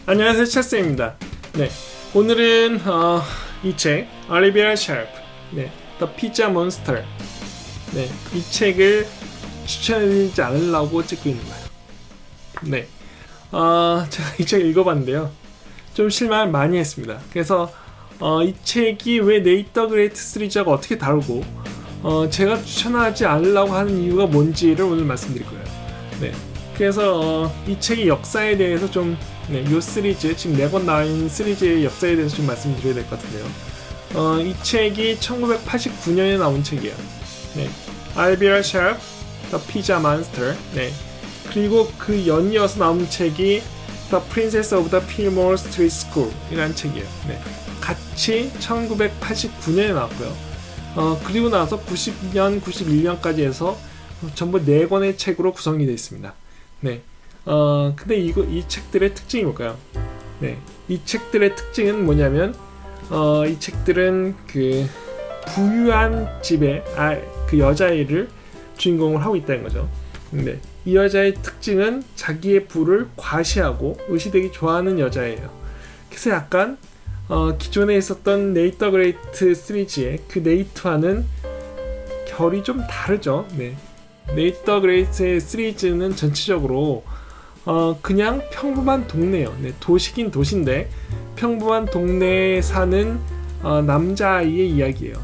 안녕하세요, 찰스입니다. 네, 오늘은 이 책, 올리비아 샤프, 네, The Pizza Monster, 네, 이 책을 추천해드리지 않으려고 찍고 있는 거예요. 네, 제가 이 책 읽어봤는데요, 좀 실망을 많이 했습니다. 그래서 이 책이 왜 네이터 그레이트 시리즈하고 어떻게 다르고 제가 추천하지 않으려고 하는 이유가 뭔지를 오늘 말씀드릴 거예요. 네, 그래서 이 책의 역사에 대해서 좀 요 시리즈, 지금 4권 나와 있는 시리즈의 역사에 대해서 좀 말씀드려야 될 것 같은데요. 이 책이 1989년에 나온 책이에요. 네, 알비라 샤프, The Pizza Monster. 네, 그리고 그 연이어서 나온 책이 The Princess of the Fillmore Street School 이라는 책이에요. 네, 같이 1989년에 나왔고요. 그리고 나서 90년, 91년까지 해서 전부 4권의 책으로 구성이 되어 있습니다. 네. 근데 이 책들의 특징이 뭘까요? 네. 이 책들의 특징은 뭐냐면, 이 책들은 그 부유한 집에, 그 여자애를 주인공을 하고 있다는 거죠. 근데 이 여자의 특징은 자기의 부를 과시하고 의시되게 좋아하는 여자예요. 그래서 약간, 기존에 있었던 네이터 그레이트 시리즈의 그 네이트와는 결이 좀 다르죠. 네. 네이터 그레이트의 시리즈는 전체적으로 그냥 평범한 동네예요. 네, 도시긴 도시인데 평범한 동네에 사는 남자아이의 이야기예요.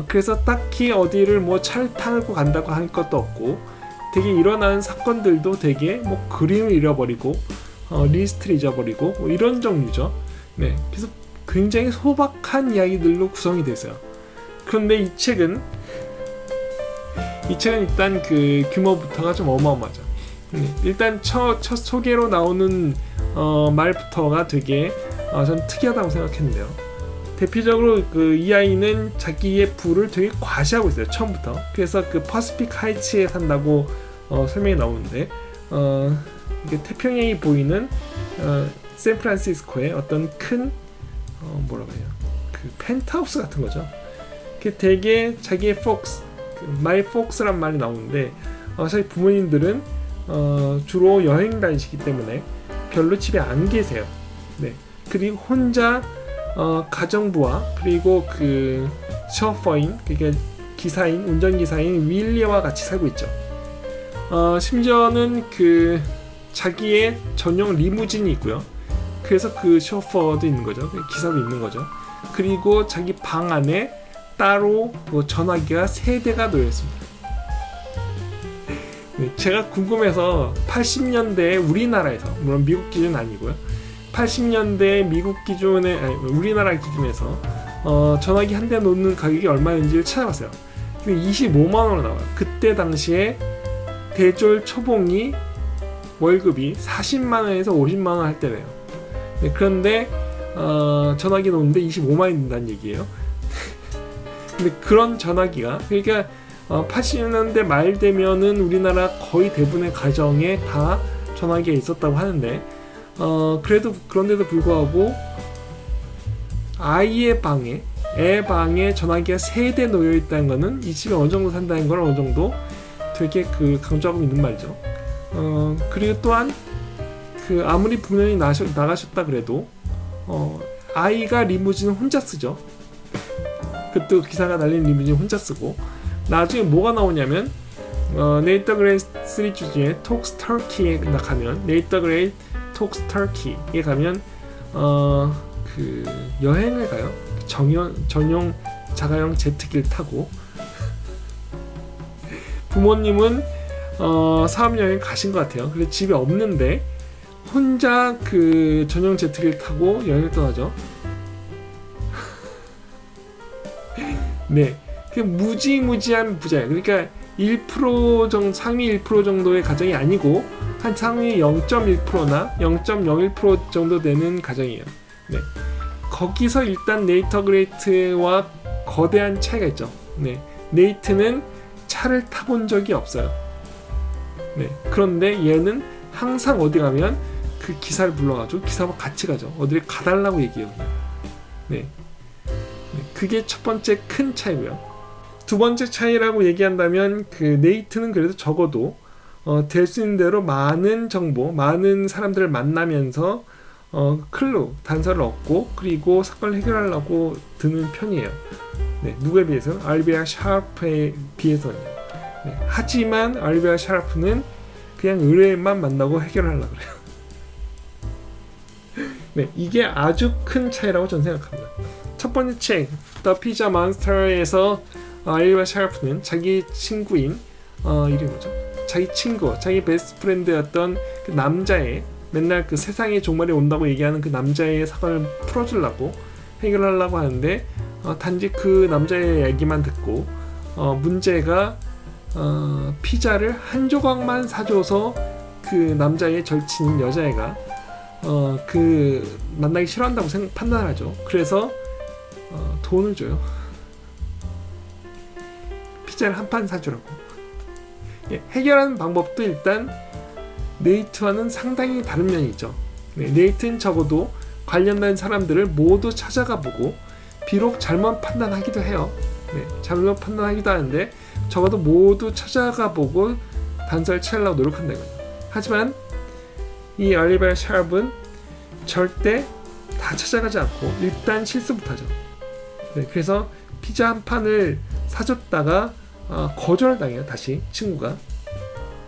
그래서 딱히 어디를 뭐 차를 타고 간다고 할 것도 없고, 되게 일어나는 사건들도 되게 뭐 그림을 잃어버리고 리스트를 잊어버리고 뭐 이런 종류죠. 네, 그래서 굉장히 소박한 이야기들로 구성이 되어요. 그런데 이 책은 일단 그 규모부터가 좀 어마어마하죠. 일단 첫 소개로 나오는 말부터가 되게 전 특이하다고 생각했는데요. 대표적으로 이 아이는 자기의 부를 되게 과시하고 있어요, 처음부터. 그래서 그 퍼시픽 하이츠에 산다고 설명이 나오는데, 이게 태평양이 보이는 샌프란시스코의 어떤 큰 뭐라고 해요, 그 펜트하우스 같은 거죠. 그게 되게 자기의 마이 폭스란 말이 나오는데, 저희 부모님들은 주로 여행 다니시기 때문에 별로 집에 안 계세요. 네. 그리고 혼자 가정부와 그리고 그 셔퍼인, 그러니까 운전기사인 윌리와 같이 살고 있죠. 심지어는 그 자기의 전용 리무진이 있고요. 그래서 그 셔퍼도 있는 거죠. 기사도 있는 거죠. 그리고 자기 방 안에 따로 전화기가 3대가 놓여 있습니다. 네, 제가 궁금해서 80년대 우리나라에서, 물론 미국 기준 아니고요, 80년대 미국 기준에, 우리나라 기준에서 전화기 한 대 놓는 가격이 얼마인지를 찾아봤어요. 근데 25만원으로 나와요. 그때 당시에 대졸 초봉이 월급이 40만원에서 50만원 할 때래요. 네, 그런데 전화기 놓는데 25만원이 든다는 얘기예요. 근데 그런 전화기가, 그러니까 80년대 말 되면은 우리나라 거의 대부분의 가정에 다 전화기가 있었다고 하는데, 그런데도 불구하고 애 방에 전화기가 3대 놓여 있다는 거는 이 집에 어느 정도 산다는 걸 어느 정도 되게 강조하고 있는 말이죠. 그리고 또한 아무리 부모님이 나가셨다 그래도 아이가 리무진을 혼자 쓰죠. 그때 기사가 날린 리무진 혼자 쓰고, 나중에 뭐가 나오냐면 네이터 그레이트 시리즈 중에 톡스 터키에 가면, 네이터 그레이트 톡스 터키에 가면 그 여행을 가요. 전용 자가용 제트기를 타고. 부모님은 사업여행 가신 것 같아요. 그래서 집에 없는데 혼자 그 전용 제트기를 타고 여행을 떠나죠. 네, 무지무지한 부자예요. 그러니까 1% 정도, 상위 1% 정도의 가정이 아니고 한 상위 0.1%나 0.01% 정도 되는 가정이에요. 네, 거기서 일단 네이터 그레이트와 거대한 차이가 있죠. 네, 네이트는 차를 타본 적이 없어요. 네, 그런데 얘는 항상 어디 가면 그 기사를 불러가지고 기사와 같이 가죠. 어디를 가달라고 얘기해요. 네, 그게 첫 번째 큰 차이고요. 두 번째 차이라고 얘기한다면, 그 네이트는 그래도 적어도 될 수 있는 대로 많은 정보, 많은 사람들을 만나면서 클루 단서를 얻고 그리고 사건을 해결하려고 드는 편이에요. 네, 누구에 비해서? 알리비아 샤프에 비해서는요. 네, 하지만 알리비아 샤프는 그냥 의뢰만 만나고 해결하려고 그래요. 네, 이게 아주 큰 차이라고 저는 생각합니다. 첫 번째 책, The Pizza Monster에서 알리비아 샤프는 자기 친구인 이름이 뭐죠? 자기 친구, 자기 베스트 프렌드였던 그 남자의 맨날 그 세상에 종말이 온다고 얘기하는 그 남자의 사건을 풀어주려고 해결하려고 하는데 단지 그 남자의 얘기만 듣고 문제가 피자를 한 조각만 사줘서 그 남자의 절친인 여자애가 그 만나기 싫어한다고 판단하죠. 그래서 돈을 줘요. 피자를 한 판 사주라고. 예, 해결하는 방법도 일단 네이트와는 상당히 다른 면이 있죠. 네, 네이트는 적어도 관련된 사람들을 모두 찾아가 보고 비록 잘못 판단하기도 해요. 네, 잘못 판단하기도 하는데 적어도 모두 찾아가 보고 단서를 찾으려고 노력한다는 거죠. 하지만 이 알리비아 샤프는 절대 다 찾아가지 않고 일단 실수부터 하죠. 네, 그래서 피자 한 판을 사줬다가 거절을 당해요. 다시 친구가.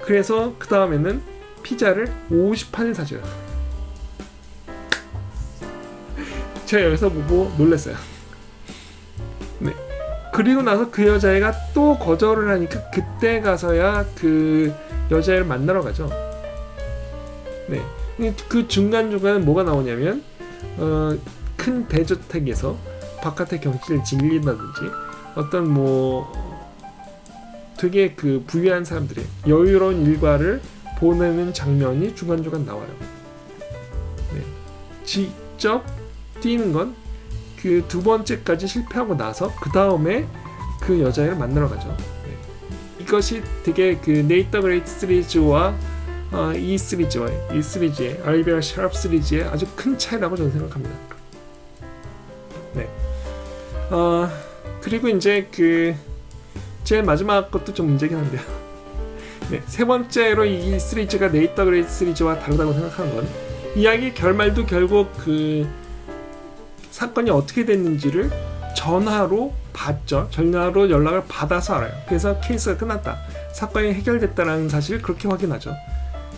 그래서 그 다음에는 피자를 50판을 사줘요. 제가 여기서 보고 놀랐어요. 네. 그리고 나서 그 여자애가 또 거절을 하니까 그때 가서야 그 여자애를 만나러 가죠. 네. 그 중간중간에 뭐가 나오냐면 큰 대저택에서 바깥의 경치를 즐긴다든지 어떤 되게 그 부유한 사람들의 여유로운 일과를 보내는 장면이 중간중간 나와요. 네. 직접 뛰는 건 그 두 번째까지 실패하고 나서 그 다음에 그 여자애를 만나러 가죠. 네. 이것이 되게 그 네이트 더 그레이트 시리즈와 이 시리즈의 알리비아 샤프 시리즈의 아주 큰 차이라고 저는 생각합니다. 네. 그리고 이제 그 제일 마지막 것도 좀 문제긴 한데요. 네, 세 번째로 이 시리즈가 네이트 더 그레이트 시리즈와 다르다고 생각하는 건 이야기 결말도 결국 그 사건이 어떻게 됐는지를 전화로 봤죠. 전화로 연락을 받아서 알아요. 그래서 케이스가 끝났다. 사건이 해결됐다는 사실을 그렇게 확인하죠.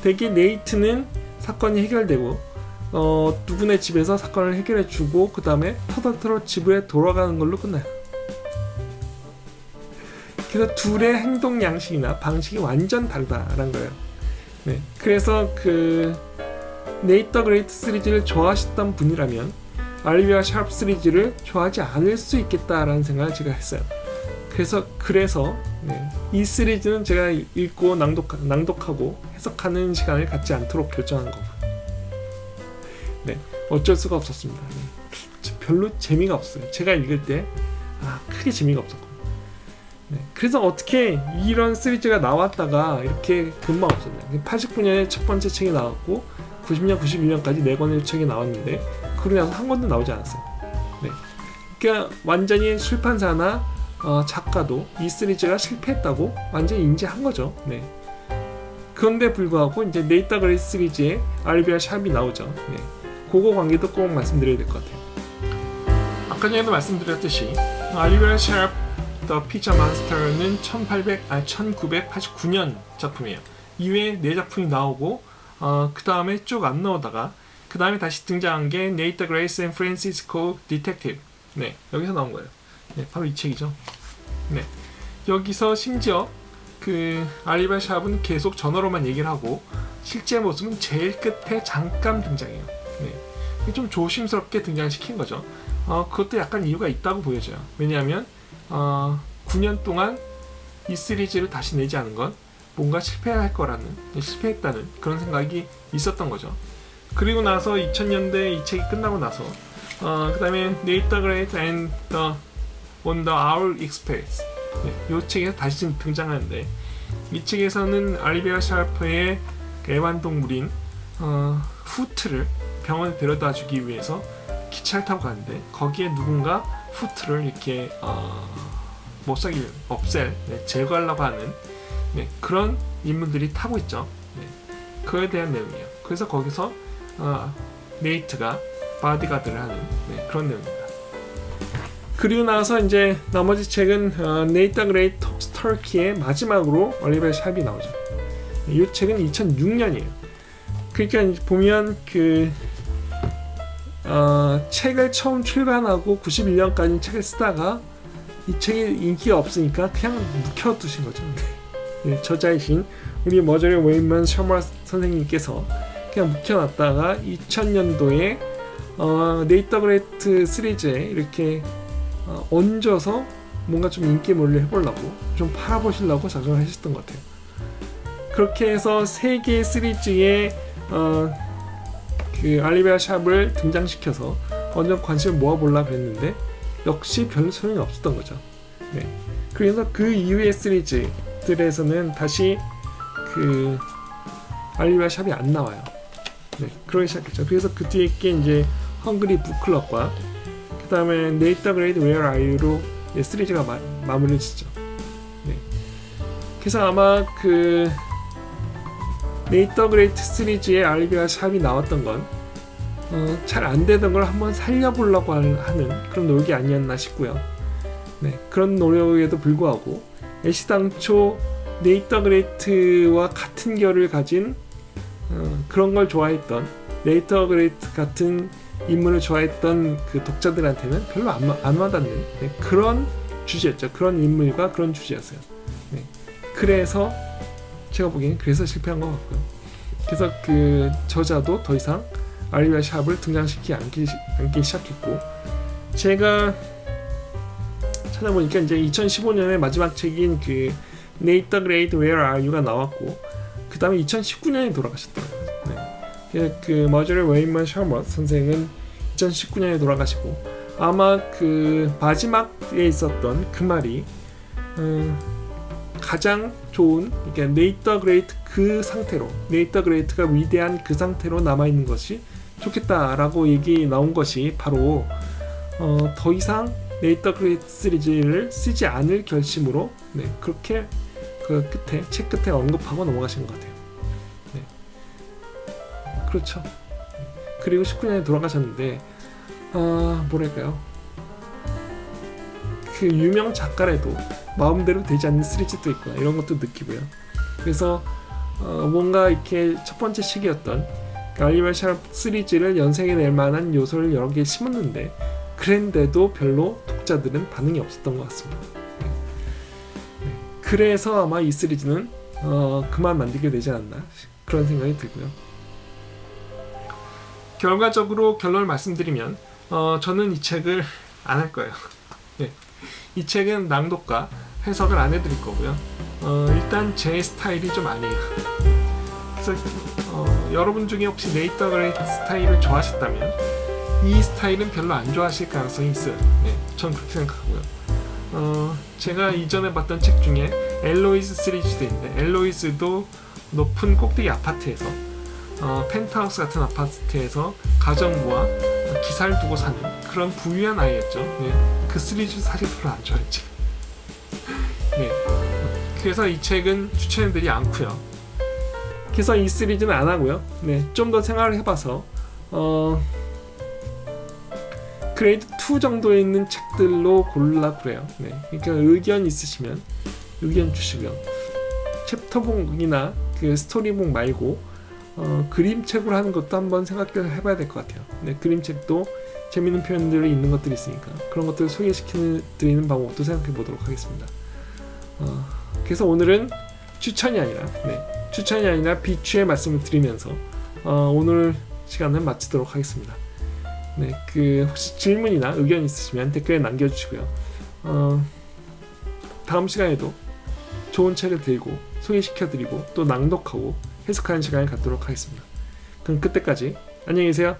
대개 네이트는 사건이 해결되고 누구네 집에서 사건을 해결해주고 그 다음에 터덜터덜 집에 돌아가는 걸로 끝나요. 그래서 둘의 행동 양식이나 방식이 완전 다르다라는 거예요. 네, 그래서 그 네이트 더 그레이트 시리즈를 좋아하셨던 분이라면 알리비아 샤프 시리즈를 좋아하지 않을 수 있겠다라는 생각을 제가 했어요. 그래서 네, 이 시리즈는 제가 읽고 낭독하고 해석하는 시간을 갖지 않도록 결정한 거고, 네, 어쩔 수가 없었습니다. 네, 별로 재미가 없어요. 제가 읽을 때 크게 재미가 없었고, 네, 그래서 어떻게 이런 시리즈가 나왔다가 이렇게 금방 없었나요? 89년에 첫 번째 책이 나왔고 90년, 91년까지 4권의 책이 나왔는데 그러고 나서 한 권도 나오지 않았어요. 네, 그러니까 완전히 출판사나 작가도 이 시리즈가 실패했다고 완전히 인지한 거죠. 네. 그런데 불구하고 이제 네이트 더 그레이트 시리즈에 알리비아 샤프이 나오죠. 네. 그거 관계도 꼭 말씀드려야 될 것 같아요. 아까 전에도 말씀드렸듯이 알리비아 샤프 The Pizza Monster는 1989년 작품이에요. 이외에 4작품이 나오고 그 다음에 쭉 안 나오다가 그 다음에 다시 등장한 게 네이트 더 그레이트 앤 프란시스코 디텍티브. 네, 여기서 나온 거예요. 네, 바로 이 책이죠. 네, 여기서 심지어 그 알리비아 샤프는 계속 전화로만 얘기를 하고 실제 모습은 제일 끝에 잠깐 등장해요. 네, 좀 조심스럽게 등장시킨 거죠. 그것도 약간 이유가 있다고 보여져요. 왜냐하면 9년 동안 이 시리즈를 다시 내지 않은 건 뭔가 실패했다는 그런 생각이 있었던 거죠. 그리고 나서 2000년대 이 책이 끝나고 나서 그 다음에 네이트 더 그레이트 and on the Our Express, 네, 이 책에서 다시 등장하는데 이 책에서는 알리비아 샤프의 애완동물인 후트를 병원에 데려다 주기 위해서 기차를 타고 가는데 거기에 누군가 후트를 이렇게 못살게 없앨, 네, 제거하려고 하는, 네, 그런 인물들이 타고 있죠. 네, 그거에 대한 내용이에요. 그래서 거기서 네이트가 바디가드를 하는 그런 내용입니다. 그리고 나서 이제 나머지 책은 네이터 그레이트 톡스 터키의 마지막으로 올리비아 샵이 나오죠. 이 책은 2006년이에요. 그러니까 보면 책을 처음 출간하고 91년까지 책을 쓰다가 이 책이 인기가 없으니까 그냥 묵혀두신 거죠. 저자이신 우리 머저리 웨인먼 셔머 선생님께서 그냥 묵혀놨다가 2000년도에 네이터 그레이트 시리즈에 이렇게 얹어서 뭔가 좀 인기몰이를 해보려고 좀 팔아보시려고 작정을 하셨던 것 같아요. 그렇게 해서 3개의 시리즈에 알리비아 샵을 등장시켜서 완전 관심을 모아보려고 그랬는데 역시 별로 소용이 없었던 거죠. 그래서 그 이후의 시리즈들에서는 다시 알리비아 샵이 안 나와요. 그러기 시작했죠. 그래서 그 뒤에 게 이제 헝그리 북클럽과 그 다음에 네이터 그레이트 웨어 아이유로 시리즈가 마무리지죠. 그래서 아마 네이터 그레이트 시리즈의 알리비아 샵이 나왔던 건 잘 안되던 걸 한번 살려보려고 하는 그런 노력이 아니었나 싶고요. 그런 노력에도 불구하고 애시당초 네이터 그레이트와 같은 결을 가진 그런 걸 좋아했던 네이터 그레이트 같은 인물을 좋아했던 그 독자들한테는 별로 안 와닿는 그런 주제였죠. 그런 인물과 그런 주제였어요. 그래서 제가 보기엔 그래서 실패한 것 같고요. 그래서 그 저자도 더 이상 알리비아 샵을 등장시키지 않기 시작했고, 제가 찾아보니까 이제 2015년에 마지막 책인 그 네이터 그레이트 웨어 아유가 나왔고, 그 다음에 2019년에 돌아가셨더라고요. 그 머저리 웨인먼 셔머 선생은 2019년에 돌아가시고, 아마 그 마지막에 있었던 그 말이 가장 좋은, 그러니까 네이터 그레이트 그 상태로, 네이터 그레이트가 위대한 그 상태로 남아있는 것이 좋겠다라고 얘기 나온 것이 바로 더 이상 네이터 그레이트 시리즈를 쓰지 않을 결심으로 그렇게 그 끝에 책 끝에 언급하고 넘어가신 것 같아요. 그렇죠. 그리고 19년에 돌아가셨는데 뭐랄까요, 그 유명 작가라도 마음대로 되지 않는 시리즈도 있구나, 이런 것도 느끼고요. 그래서 뭔가 이렇게 첫 번째 책이었던 알리비아 샵 시리즈를 연생해 낼 만한 요소를 여러 개 심었는데, 그랬는데도 별로 독자들은 반응이 없었던 것 같습니다. 그래서 아마 이 시리즈는 그만 만들게 되지 않았나, 그런 생각이 들고요. 결과적으로 결론을 말씀드리면 저는 이 책을 안 할 거예요. 이 책은 낭독과 해석을 안 해드릴 거고요. 일단 제 스타일이 좀 아니에요. 그래서 여러분 중에 혹시 네이터 그레이트 스타일을 좋아하셨다면 이 스타일은 별로 안 좋아하실 가능성이 있어요. 전 그렇게 생각하고요. 제가 이전에 봤던 책 중에 엘로이즈 시리즈도 있는데, 엘로이즈도 높은 꼭대기 아파트에서 펜트하우스 같은 아파트에서 가정부와 기사를 두고 사는 그런 부유한 아이였죠. 그 시리즈 사실 별로 안 좋아했지. 그래서 이 책은 추천해드리지 않고요. 그래서 이 시리즈는 안 하고요. 좀 더 생각을 해봐서 그레이드 2 정도에 있는 책들로 고르려고 그래요. 그러니까 의견 있으시면 의견 주시고요. 챕터북이나 그 스토리북 말고 그림책으로 하는 것도 한번 생각을 해봐야 될 것 같아요. 그림책도 재밌는 표현들이 있는 것들이 있으니까 그런 것들을 소개시켜드리는 방법도 생각해 보도록 하겠습니다. 그래서 오늘은 추천이 아니라 비추의 말씀을 드리면서 오늘 시간을 마치도록 하겠습니다. 그 혹시 질문이나 의견 있으시면 댓글에 남겨주시고요. 다음 시간에도 좋은 책을 들고 소개시켜드리고 또 낭독하고 해석하는 시간을 갖도록 하겠습니다. 그럼 그때까지 안녕히 계세요.